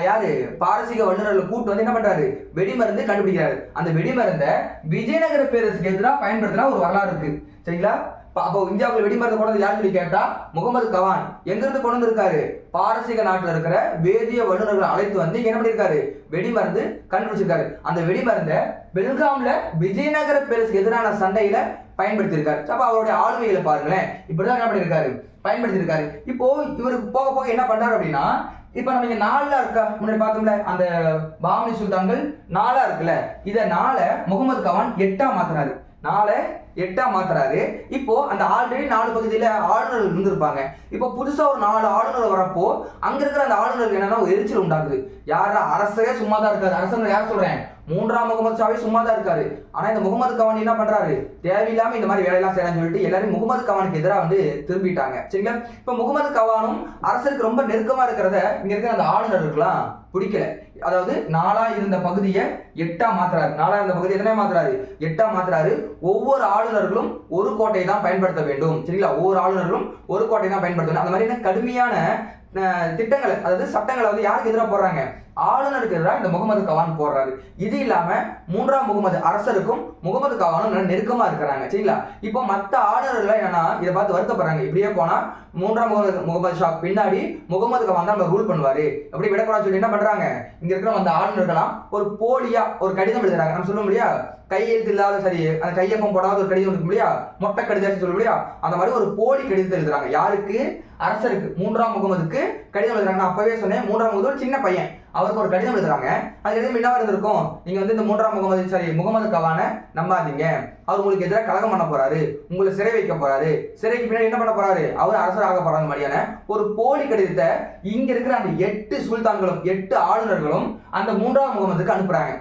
யாரு பாரசீக வல்லுநர்கள் கூட்டு வந்து என்ன பண்றாரு, வெடிமருந்து கண்டுபிடிக்கிறாரு. அந்த வெடிமருந்தை விஜயநகர பேரரசுக்கு எதிராக பயன்படுத்தினா ஒரு வரலாறு இருக்கு சரிங்களா. அப்போ இந்தியாவுக்கு வெடிமருந்து கொண்டு யார் சொல்லி கேட்டா முகமது கவான். எங்கிருந்து கொண்டு வந்திருக்காரு, பாரசீக நாட்டில் இருக்கிற வேதிய வல்லுநர்களை அழைத்து வந்து என்ன பண்ணிருக்காரு, வெடிமருந்து கண்டுபிடிச்சிருக்காரு. அந்த வெடிமருந்தை பெல்காம்ல விஜயநகர பேரரசுக்கு எதிரான சண்டையில பயன்படுத்தியிருக்காரு. அப்ப அவருடைய ஆளுமையில பாருங்களேன், இப்படிதான் என்ன பண்ணிருக்காரு, பயன்படுத்தியிருக்காரு. இப்போ இவருக்கு போக போக என்ன பண்றாரு அப்படின்னா, இப்ப நம்ம இங்க 4 இருக்கா, முன்னாடி பார்த்தோம்ல அந்த பாமனி சுல்தான்கள் 4 இருக்குல்ல, இத 4 முகமது கவான் 8 மாத்துறாரு. 4 8 மாத்துறாரு. இப்போ அந்த ஆல்ரெடி 4 பகுதியில ஆளுநர்கள் இருந்திருப்பாங்க. இப்போ புதுசா ஒரு 4 ஆளுநர் வரப்போ அங்க இருக்கிற அந்த ஆளுநருக்கு என்னன்னா ஒரு எரிச்சல் உண்டாகுது. யாரா அரசரே சும்மா தான் இருக்காரு. அரசர் யார் சொல்றேன், 3ஆம் முகமது ஷாவே சும்மா தான் இருக்காரு. ஆனா இந்த முகமது கவான் என்ன பண்றாரு, தேவையில்லாம இந்த மாதிரி வேலையெல்லாம் செய்யலாம்னு சொல்லிட்டு எல்லாரும் முகமது கவானுக்கு எதிராக வந்து திரும்பிட்டாங்க சரிங்களா. இப்ப முகமது கவானும் அரசருக்கு ரொம்ப நெருக்கமா இருக்கிறத இங்க இருக்கிற அந்த ஆளுநருக்குலாம் பிடிக்கல. அதாவது 4ஆ இருந்த பகுதியை 8ஆ மாத்துறாரு. 4ஆ இருந்த பகுதி எத்தனை மாத்துறாரு, 8ஆ மாத்துறாரு. ஒவ்வொரு ஆளுநர்களும் ஒரு கோட்டையை தான் பயன்படுத்த வேண்டும் சரிங்களா. ஒவ்வொரு ஆளுநர்களும் ஒரு கோட்டையை தான் பயன்படுத்தணும். அந்த மாதிரி கடுமையான திட்டங்களை அதாவது சட்டங்களை வந்து யாருக்கு எதிராக போடுறாங்க, ஆளுநருக்கு எதிராக இந்த முகமது கவான் போடுறாரு. இது இல்லாம 3ஆம் முகமது அரசருக்கும் முகமது கவானும் நெருக்கமா இருக்கிறாங்க சரிங்களா. இப்போ மற்ற ஆளுநர்கள் என்னன்னா இதை பார்த்து வருத்தப்படுறாங்க. இப்படியே போனா 3ஆம் முகமது ஷா பின்னாடி முகமது கவான் தான் ரூல் பண்ணுவாரு, அப்படி விடக்கூடாதுன்னு சொல்லி என்ன பண்றாங்க, இங்க இருக்கிற அந்த ஆளுநர்களாம் ஒரு போலியா ஒரு கடிதம் எழுதுறாங்க. நம்ம சொல்ல முடியா, கையெழுத்து இல்லாத சரி அந்த கையொப்பம் போடாத ஒரு கடிதம் இருக்கு முடியா, மொட்டை கடிதம் சொல்ல முடியா, அந்த மாதிரி ஒரு போலி கடிதத்தை எழுதுறாங்க. யாருக்கு, அரசருக்கு, 3ஆம் முகமதுக்கு கடிதம் எழுதுறாங்க. நான் அப்பவே சொன்னேன் 3ஆம் முகமது ஒரு சின்ன பையன், அவருக்கு ஒரு கடிதம் எழுதுறாங்க. அது எதுவும் என்ன இருந்திருக்கும், நீங்க வந்து இந்த 3ஆம் முகமது சரி முகமது கவான நம்பாதீங்க, அவர் உங்களுக்கு எதிராக கலகம் பண்ண போறாரு, உங்களை சிறை வைக்க போறாரு, சிறைக்கு பின்னாடி என்ன பண்ண போறாரு, அவர் அரசர் ஆக போறாங்க மாதிரியான ஒரு போலி கடிதத்தை இங்க இருக்கிற அந்த 8 சுல்தான்களும் 8 ஆளுநர்களும் அந்த 3ஆம் முகமதுக்கு அனுப்புறாங்க.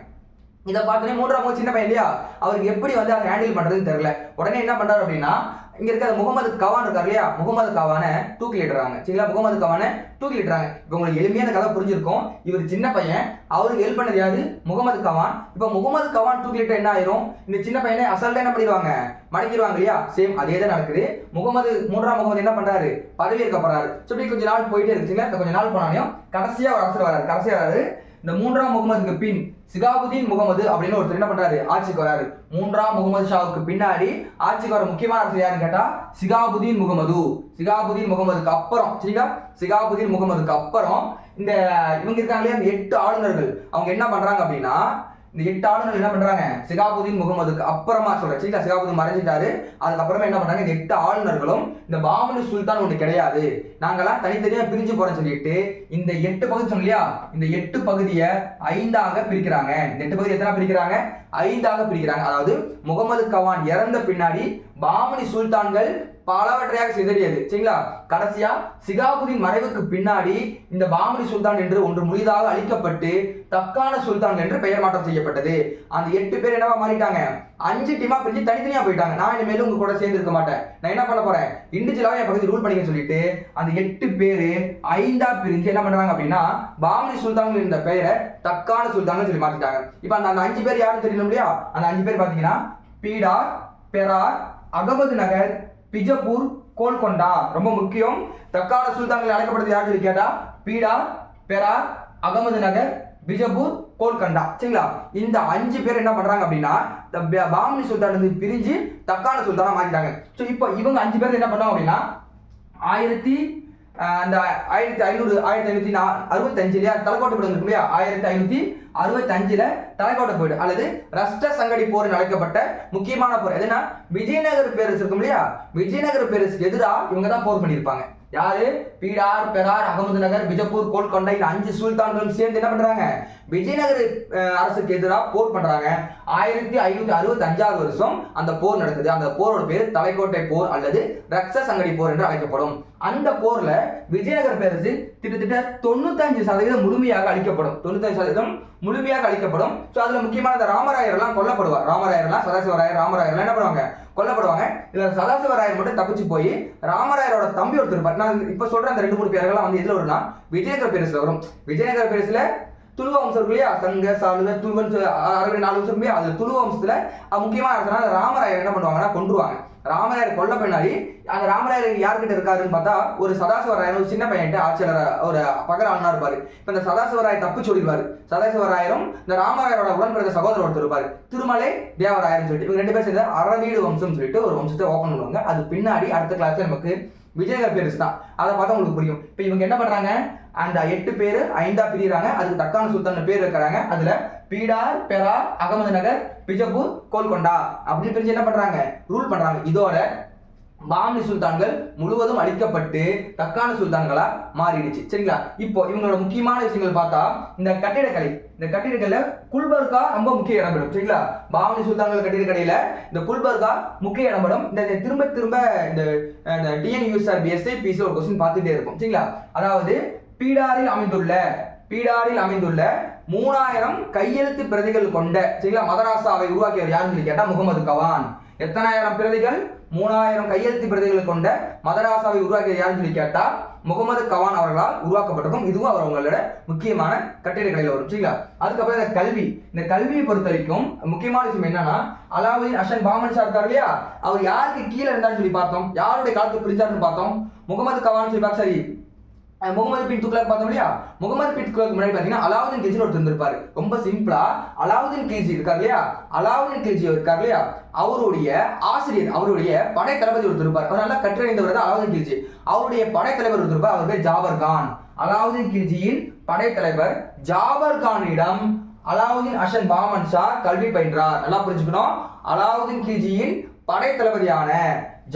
இதை பார்த்தோன்னே 3ஆம் முகமது சின்ன பையன் இல்லையா, அவருக்கு எப்படி வந்து அதை ஹேண்டில் பண்றதுன்னு தெரியல. உடனே என்ன பண்றாரு அப்படின்னா, இங்க இருக்க முகமது கவான் இருக்காரு இல்லையா, முகமது கவானை தூக்கிலிடுறாங்க சரிங்களா. முகமது கவானை தூக்கிலிடுறாங்க. இப்போ உங்களுக்கு எளிமையான கதை புரிஞ்சிருக்கும். இவர் சின்ன பையன், அவருக்கு ஹெல்ப் பண்ணது யாரு, முகமது கவான். இப்போ முகமது கவான் தூக்கிலிட்ட என்ன ஆயிரும், இந்த சின்ன பையனை அசல்ட்டா என்ன பண்ணிடுவாங்க, மடக்கிடுவாங்க இல்லையா. சேம் அதே தான் நடக்குது. 3ஆம் முகமது என்ன பண்றாரு, பதவி ஏற்கப்படுறாரு. சொல்லி கொஞ்ச நாள் போயிட்டே இருக்குங்களா. கொஞ்ச நாள் போனாலையும் கடைசியா ஒரு அரசர் வராரு. கடைசியா வராரு இந்த 3ஆம் முகமதுக்கு பின் சிகாபுதீன் முகமது அப்படின்னு ஒருத்தர் என்ன பண்றாரு, ஆட்சிக்கு வராரு. 3ஆம் முகமது ஷாவுக்கு பின்னாடி ஆட்சிக்கு வர முக்கியமான அரசர் யாருன்னு கேட்டா சிகாபுதீன் முகமது. சிகாபுதீன் முகமதுக்கு அப்புறம் சரிங்களா, சிகாபுதீன் முகமதுக்கு அப்புறம் இந்த இவங்க இருக்காங்களே அந்த 8 ஆளுநர்கள் அவங்க என்ன பண்றாங்க அப்படின்னா, இந்த 8 ஆளுநர்கள் என்ன பண்றாங்க, சிகாபுதீன் முகமதுக்கு அப்புறமா சொல்றேன் சரிங்களா, சிகாபுதீன் மறைஞ்சிட்டாரு. அதுக்கப்புறமா என்ன பண்றாங்க, இந்த 8 ஆளுநர்களும் இந்த பாமனி சுல்தான் ஒன்று கிடையாது, நாங்கெல்லாம் தனித்தனியா பிரிஞ்சு போறோம்னு சொல்லிட்டு இந்த 8 பகுதி சொன்னோம் இல்லையா, இந்த 8 பகுதியை 5ஆக பிரிக்கிறாங்க. இந்த 8 பகுதி எத்தனை பிரிக்கிறாங்க, 5ஆக பிரிக்கிறாங்க. அதாவது முகமது கவான் இறந்த பின்னாடி பாமனி சுல்தான்கள் பலவற்றையாக சிதறியது சரிங்களா. கடைசியா சிகாபுதீன் மறைவுக்கு பின்னாடி இந்த பாமனி சுல்தான் என்று ஒன்று முழுதாக அழிக்கப்பட்டு தக்கான சுல்தான் என்று பெயர் மாற்றம் செய்யப்பட்டது. அந்த 8 பேர் என்னவா மாறிட்டாங்க, 5 டீமா பிரிஞ்சு தனித்தனியா போயிட்டாங்க. நான் இனிமேலும் உங்க கூட சேர்ந்து இருக்க மாட்டேன், நான் என்ன பண்ண போறேன், இண்டிவிஜுவலாக என் பகுதி ரூல் பண்ணிக்க சொல்லிட்டு அந்த 8 பேரு 5ஆ பிரிஞ்சு என்ன பண்றாங்க அப்படின்னா பாமனி சுல்தான் என்ற பெயரை தக்கான சுல்தான் சொல்லி மாத்திட்டாங்க. இப்ப அந்த 5 பேர் யாரும் தெரியணும் இல்லையா, அந்த 5 பேர் பாத்தீங்கன்னா பீடார், பெரார், அகமது நகர், பிஜப்பூர், கோல்கொண்டா. ரொம்ப முக்கியம், தக்கான சுல்தான்கள் அழைக்கப்படுறது யாரு சொல்லி கேட்டா பீடார், பெரார், அகமது நகர், பிஜப்பூர், கோல்கண்டா சரிங்களா. இந்த 5 பேர் என்ன பண்றாங்க அப்படின்னா பாமனி சுல்தான் வந்து பிரிஞ்சு தக்கான சுல்தானா மாத்திட்டாங்க. ஸோ இப்போ இவங்க 5 பேர் என்ன பண்ணாங்க அப்படின்னா 1565 தலைக்கோட்டை போயிடு இருக்கு இல்லையா, 1565 தலைக்கோட்டை போயிடு அல்லது ரஷ்ட சங்கடி போர் அழைக்கப்பட்ட முக்கியமான போர் எதுனா விஜயநகர பேரரசு இருக்கும் இல்லையா, விஜயநகர பேரரசுக்கு எதிராக இவங்க தான் போர் பண்ணியிருப்பாங்க. யாரு, பீடார், பெரார், அகமது நகர், பிஜப்பூர், கோல்கொண்டா இந்த 5 சுல்தான்களும் சேர்ந்து என்ன பண்றாங்க, விஜயநகர அரசுக்கு எதிராக போர் பண்றாங்க. 1565 வருஷம் அந்த போர் நடக்குது. அந்த போரோட பேர் தலைக்கோட்டை போர் அல்லது ரக்ஷ சங்கடி போர் என்று அழைக்கப்படும். அந்த போர்ல விஜயநகர பேரரசு கிட்டத்தட்ட 95% முழுமையாக அழிக்கப்படும். 95% முழுமையாக அழிக்கப்படும். ஸோ அதுல முக்கியமான ராமராயர் எல்லாம் கொல்லப்படுவார். ராமராயர்லாம் சதாசிவராயர், ராமராயர்லாம் என்ன பண்ணுவாங்க, கொல்லப்படுவாங்க. இதுல சதாசிவராயர் மட்டும் தப்பிச்சு போய் ராமராயரோட தம்பி ஒருத்தர் இருப்பார். நான் இப்ப சொல்ற அந்த 2-3 பேர்கள்லாம் வந்து எதுல வரும்னா விஜயநகர பேரரசுல வரும். விஜயநகர பேரரசுல துளுவ வம்சம் இருக்கு இல்லையா, சங்க, சாளுவ, துளுவன் 4 வம்சம் இல்லையா, அதுல துளுவ வம்சத்துல முக்கியமான அரசனா ராமராயர் என்ன பண்ணுவாங்கன்னா கொன்றுவாங்க. ராமராயர் கொல்ல பின்னாடி அந்த ராமராயர் யார்கிட்ட இருக்காருன்னு பார்த்தா ஒரு சதாசிவராயர் ஒரு சின்ன பையன்ட்டு ஆட்சியாளர் ஒரு பகர ஆளுநா இருப்பாரு. இப்ப இந்த சதாசிவராயர் தப்பு சொல்லிடுவாரு. சதாசிவராயரும் இந்த ராமராயரோட உடன்பிறந்த சகோதரர் ஒருத்தர் இருப்பாரு, திருமலை தேவராயர்னு சொல்லிட்டு. இவங்க 2 பேர் சேர்ந்து அரவீடு வம்சம் சொல்லிட்டு ஒரு வம்சத்தை ஓபன் பண்ணுவாங்க. அது பின்னாடி அடுத்த கிளாஸ்ல நமக்கு விஜயநகர பேரரசு தான், அதை பார்த்தா உங்களுக்கு புரியும். இப்ப இவங்க என்ன பண்றாங்க, அந்த 8 பேரு 5ஆ பிரிகிறாங்க. அதுக்கு தக்கான சுல்தான் பேர் வைக்கிறாங்க. அதுல பீடார், பெரார், அகமது நகர், பிஜப்பூர், கோல்கொண்டா அப்படின்னு பிரிஞ்சு என்ன பண்றாங்க, ரூல் பண்றாங்க. இதோட பாமனி சுல்தான்கள் முழுவதும் அழிக்கப்பட்டு தக்கான சுல்தான்களா மாறிடுச்சு. சரிங்களா? இப்போ இவங்களோட முக்கியமான விஷயங்கள் பார்த்தா இந்த கட்டிடக்கலை, இந்த கட்டிடக்கலையில குல்பர்கா ரொம்ப முக்கிய இடம்பெறும். சரிங்களா? பாமனி சுல்தான்கள் கட்டிடக்கலையில இந்த குல்பர்கா முக்கிய இடம்பெறும். இந்த திரும்ப திரும்ப இந்த டிஎன்யூஎஸ்ஆர்பி எஸ்ஐபிசி ஒரு கொஸ்டின் பார்த்துட்டே இருக்கும். சரிங்களா? அதாவது பீடாரில் அமைந்துள்ள 3000 கையெழுத்து பிரதிகள் கொண்ட சரிங்களா மதராசாவை உருவாக்கியவர் யாருன்னு சொல்லி கேட்டா முகமது கவான். எத்தனாயிரம் பிரதிகள், 3000 கையெழுத்து பிரதிகள் கொண்ட மதராசாவை உருவாக்கியவர் யாருன்னு சொல்லி கேட்டா முகமது கவான் அவர்களால் உருவாக்கப்பட்டிருக்கும். இதுவும் அவங்களோட முக்கியமான கட்டிடக்கலையில் வரும். சரிங்களா? அதுக்கப்புறம் இந்த கல்வியை பொறுத்த வரைக்கும் முக்கியமான விஷயம் என்னன்னா, அலாவுதீன் அஷன் பாமன் ஷா இருக்கார் இல்லையா, அவர் யாருக்கு கீழே இருந்தான்னு சொல்லி பார்த்தோம், யாருடைய காலத்துக்கு பிரிச்சாருன்னு பார்த்தோம், முகமது கவான் சொல்லி பார்த்தா சரி, முகமது பின் துக்ளக் பார்த்தோம் இல்லையா, முகமது பின் துக்ளக் முன்னாடி பார்த்தீங்கன்னா அலாவுதீன் கில்ஜி ஒருத்தர் இருந்திருப்பாரு. ரொம்ப சிம்பிளா அலாவுதீன் கில்ஜி இருக்கார் இல்லையா, அவருடைய ஆசிரியர், அவருடைய படை தளபதி ஒருத்தர் இருப்பார். அவர் நல்லா கற்றறிந்தவர் தான் அலாவுதீன் கில்ஜி. அவருடைய படைத்தலைவர் ஒருத்தர் இருப்பார், அவர் பேர் ஜாபர் கான். அலாவுதீன் கில்ஜியின் படைத்தலைவர் ஜாபர் கானிடம் அலாவுதீன் அஷன் பாமன் ஷா கல்வி பயின்றார். நல்லா புரிஞ்சுக்கணும். அலாவுதீன் கில்ஜியின் படைத்தளபதியான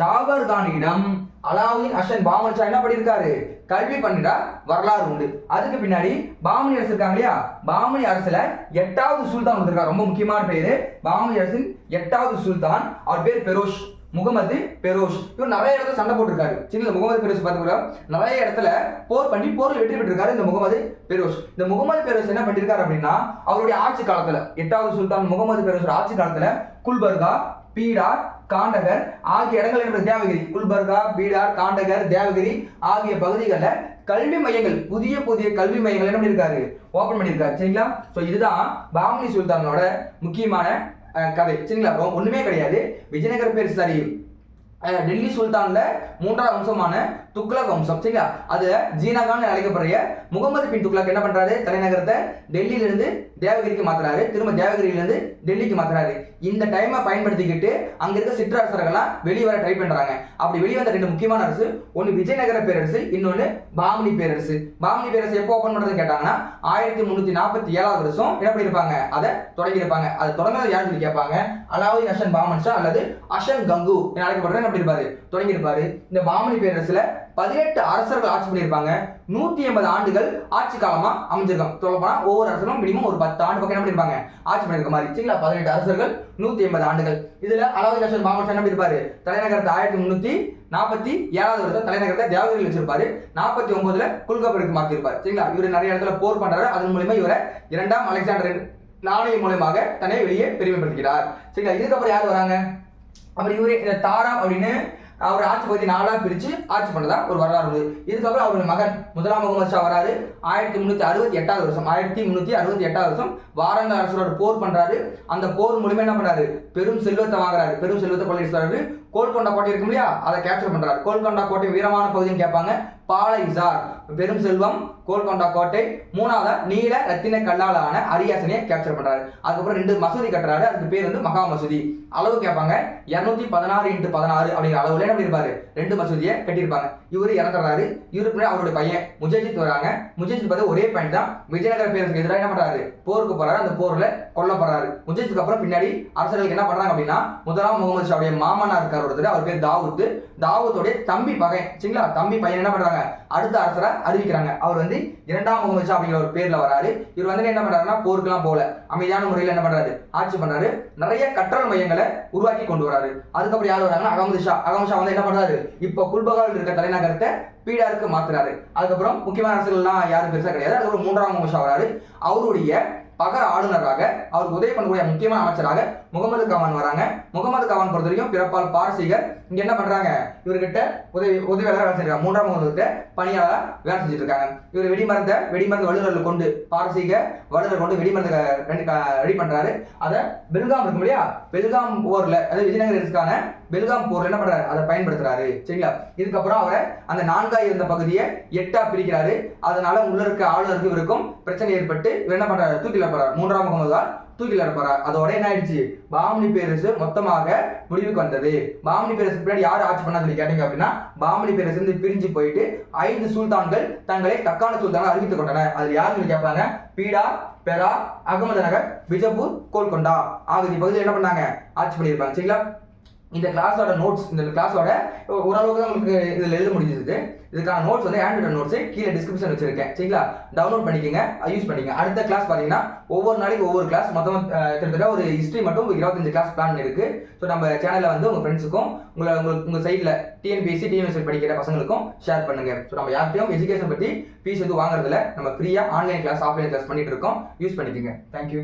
ஜாபர் கானிடம் அலாவுதீன் அஷன் பாமன் ஷா என்ன பண்ணியிருக்காரு, கல்வி பண்ணிட்டா வரலாறு உண்டு. அதுக்கு பின்னாடி பாமனி அரசு இருக்காங்க இல்லையா, பாமனி அரசுல 8வது சுல்தான் வந்திருக்காரு. ரொம்ப முக்கியமான பேரு பாமனி அரசின் 8வது சுல்தான். அவர் பேர் பெரோஷ், முகமது பெரோஷ். இவர் நிறைய இடத்துல சண்டை போட்டிருக்காரு. சின்ன முகமது பெரோஷ் பார்த்தீங்கன்னா நிறைய இடத்துல போர் பண்ணி போர்ல வெற்றி பெற்றிருக்காரு இந்த முகமது பெரோஷ். இந்த முகமது பெரோஷ் என்ன பண்ணிருக்காரு அப்படின்னா, அவருடைய ஆட்சி காலத்துல 8வது சுல்தான் முகமது பெரோஷ் ஆட்சி காலத்துல குல்பர்கா, பீடார், காண்டகர் ஆகிய இடங்கள் என்பது தேவகிரி, குல்பர்கா, பீடார், காண்டகர், தேவகிரி ஆகிய பகுதிகளில் கல்வி மையங்கள், புதிய கல்வி மையங்கள் என்ன பண்ணியிருக்காரு, ஓபன் பண்ணியிருக்காரு. சரிங்களா? ஸோ இதுதான் பாமனி சுல்தானோட முக்கியமான கதை. சரிங்களா? ஒண்ணுமே கிடையாது. விஜயநகர பேரரசு சரி, டெல்லி சுல்தான்ல 3வது வம்சமான துக்ளக் வம்சம். சரிங்களா? அது ஜீனாகான் அழைக்கப்படுற முகமது பின் துக்ளக் என்ன பண்றாரு, தலைநகரத்தை டெல்லியில இருந்து தேவகிரிக்கு மாத்துறாரு, திரும்ப தேவகிரியில இருந்து டெல்லிக்கு மாத்துறாரு. இந்த டைமை பயன்படுத்திக்கிட்டு அங்க இருக்க சிற்றரசர்கள்லாம் வெளிவர ட்ரை பண்றாங்க. அப்படி வெளிவந்த 2 முக்கியமான அரசு, ஒன்னு விஜயநகர பேரரசு, இன்னொன்னு பாமனி பேரரசு. பாமனி பேரரசு எப்போ ஓபன் பண்றதுன்னு கேட்டாங்கன்னா 1347வது வருஷம் என்ன பண்ணிருப்பாங்க, அதை தொடங்கி இருப்பாங்க. அது தொடங்குறது யாருன்னு சொல்லி கேட்பாங்க, அலாவுதீன் அஷன் பாமன் ஷா அல்லது அஷன் கங்கு என அழைக்கப்படுற அப்படி இருப்பாரு, தொடங்கி இருப்பாரு. இந்த பாமனி பேரரசுல 18 அரசர்கள் ஆட்சி பண்ணியிருப்பாங்க. 180 ஆண்டுகள் ஆட்சி காலமா அமைஞ்சிருக்கும். சொல்லப்போனா ஒவ்வொரு அரசரும் மினிமம் ஒரு 10 ஆண்டு பக்கம் என்ன பண்ணிருப்பாங்க, ஆட்சி பண்ணிருக்க மாதிரி. சரிங்களா? 18 அரசர்கள் 180 ஆண்டுகள். இதுல அலாவுதீன் அஷன் பாமன் ஷா என்ன பண்ணிருப்பாரு, தலைநகரத்தை 1347வது வருஷம் தலைநகரத்தை தேவகிரியில் வச்சிருப்பாரு. 49ல குல்கபருக்கு மாற்றிருப்பாரு. சரிங்களா? இவர் நிறைய இடத்துல போர் பண்றாரு. அதன் மூலமா இவரை 2ஆம் அலெக்சாண்டர் நாணயம் மூலமாக தன்னை வெளியே பெருமைப்படுத்துகிறார். சரிங்களா? இதுக்கப்புறம் யார் வராங்க, அப்புறம் இவரே இந்த தாராம் அப்படின்னு அவர் ஆட்சி பகுதி 4ஆ பிரிச்சு ஆட்சி பண்ணதா ஒரு வரலாறு உண்டு. இதுக்கப்புறம் அவருடைய மகன் முதலாம் முகமது ஷா வராரு. 1368வது வருஷம் 1368வது வருஷம் வாரங்க அரசரோட போர் பண்றாரு. அந்த போர் மூலமா என்ன பண்றாரு, பெரும் செல்வத்தை வாங்குறாரு, பெரும் செல்வத்தை கொள்ளையடிச்சாரு. கோல்கொண்டா கோட்டை இருக்கும் இல்லையா, அதை கேப்சர் பண்றாரு. கோல்கொண்டா கோட்டை வீரமான பகுதின்னு கேட்பாங்க. பாலைசார் பெரும் செல்வம், கோல்கொண்டா கோட்டை, 3வது நீல ரத்தின கல்லாலான அரியாசனையை கேப்சர் பண்றாரு. அதுக்கப்புறம் 2 மசூதி கட்டுறாரு. அதுக்கு பேர் வந்து மகா மசூதி. அளவு கேட்பாங்க, 216x16 அப்படிங்கிற அளவுல என்ன பண்ணிருப்பாரு, 2 மசூதியை கட்டியிருப்பாங்க. இவரு இறந்துறாரு. இவருக்கு அவருடைய பையன் முஜாஜித் வராங்க. முஜாஜித் பார்த்து ஒரே பாயிண்ட் தான், விஜயநகர பேரரசுக்கு எதிராக என்ன பண்றாரு, போருக்கு போறாரு. அந்த போர்ல கொல்லப்படுறாரு. முஜாஜித்துக்கு அப்புறம் பின்னாடி அரசர்களுக்கு என்ன பண்றாங்க அப்படின்னா, முதலாம் முகமது ஷாவுடைய மாமனா இருக்கார் ஒருத்தர், அவர் பேர் தாவூத். தாவூத்தோடைய தம்பி பையன். சரிங்களா? தம்பி பையன் என்ன பண்றாங்க, அடுத்த அரசரை அறிவிக்கிறாங்க. அவர் வந்து 2ஆம் முகமது ஷா அப்படிங்கிற ஒரு பேர்ல வராரு. இவர் வந்து என்ன பண்றாருன்னா, போருக்குலாம் போல அமைதியான முறையில் என்ன பண்றாரு, ஆட்சி பண்றாரு. நிறைய கற்றல் மையங்களை உருவாக்கி கொண்டு வராரு. அதுக்கப்புறம் யார் வராங்கன்னா, அகமது ஷா. அகமது ஷா வந்து என்ன பண்றாரு, இப்போ குல்பகாவில் இருக்க தலைநகரத்தை பீடாருக்கு மாத்துறாரு. அதுக்கப்புறம் முக்கியமான அரசுகள்லாம் யாரும் பெருசா கிடையாது. அதுக்கப்புறம் 3ஆம் முகமது ஷா வராரு. அவருடைய பகர ஆளுநராக, அவருக்கு உதவி பண்ணக்கூடிய முக்கியமான அமைச்சராக முகமது காவான் வராங்க. முகமது காவான் பொறுத்த வரைக்கும் பிறப்பால் பாரசீகர். இங்க என்ன பண்றாங்க, இவர்கிட்ட உதவியாளர் வேலை செஞ்சிருக்காங்க. 3ஆம் முகமது பணியாளர் வேலை செஞ்சுட்டு இருக்காங்க. இவர் வெடிமருந்து வல்லுநர்கள் கொண்டு பாரசீக வல்லுநர் கொண்டு வெடிமருந்து ரெடி பண்றாரு. அதை பெல்காம் இருக்கும் இல்லையா, பெல்காம் போர்ல, அதாவது விஜயநகரத்துக்கான பெல்காம் போர்ல என்ன பண்றாரு, அதை பயன்படுத்துறாரு. சரிங்களா? இதுக்கப்புறம் அவரை அந்த 4ஆ இருந்த பகுதியை 8ஆ பிரிக்கிறாரு. அதனால உள்ள இருக்க ஆளுநருக்கு இவருக்கும் பிரச்சனை ஏற்பட்டு இவர் என்ன பண்றாரு, தூக்கிலிடப்படுறார். 3ஆம் முகமது தூக்கிலிடப்படுறார். அதோட என்ன ஆயிடுச்சு, பாமனி பேரரசு மொத்தமாக முடிவுக்கு வந்தது. பாமனி பேரரசுக்கு பின்னாடி யார் ஆட்சி பண்ணா சொல்லி கேட்டீங்க அப்படின்னா, பாமனி பேரரசு வந்து பிரிஞ்சு போயிட்டு 5 சுல்தான்கள் தங்களை தக்கான சுல்தான அறிவித்துக் கொண்டனர். அது யார் சொல்லி கேட்பாங்க, பீடா, பெரா, அகமது நகர், பிஜப்பூர், கோல்கொண்டா ஆகிய பகுதியில் என்ன பண்ணாங்க, ஆட்சி பண்ணியிருப்பாங்க. சரிங்களா? இந்த கிளாஸோட நோட்ஸ், இந்த கிளாஸோட ஓரளவுக்கு தான் உங்களுக்கு இதில் எழுத முடிஞ்சது. இதுக்கான நோட்ஸ் வந்து ஹேண்ட் நோட்ஸ் கீழே டிஸ்கிரிப்ஷன் வச்சிருக்கேன். சரிங்களா? டவுன்லோட் பண்ணிக்கங்க, யூஸ் பண்ணிக்கங்க. அடுத்த கிளாஸ் பார்த்தீங்கன்னா ஒவ்வொரு நாளைக்கு ஒவ்வொரு கிளாஸ், மொத்தம் கிட்டத்தட்ட ஒரு ஹிஸ்ட்ரி மட்டும் 25 கிளாஸ் பிளான் இருக்கு. ஸோ நம்ம சேனலில் வந்து உங்கள் ஃப்ரெண்ட்ஸுக்கும் உங்கள் சைடில் டிஎன்பிஎஸ்சி டிஎன்எஸ்சி படிக்கிற பசங்களுக்கும் ஷேர் பண்ணுங்க. ஸோ நம்ம யார்கிட்டையும் எஜுகேஷன் பற்றி ஃபீஸ் எதுவும் வாங்குறதில்ல, நம்ம ஃப்ரீயாக ஆன்லைன் கிளாஸ் ஆஃப்லைன் கிளாஸ் பண்ணிட்டு இருக்கோம். யூஸ் பண்ணிக்கோங்க. தேங்க்யூ.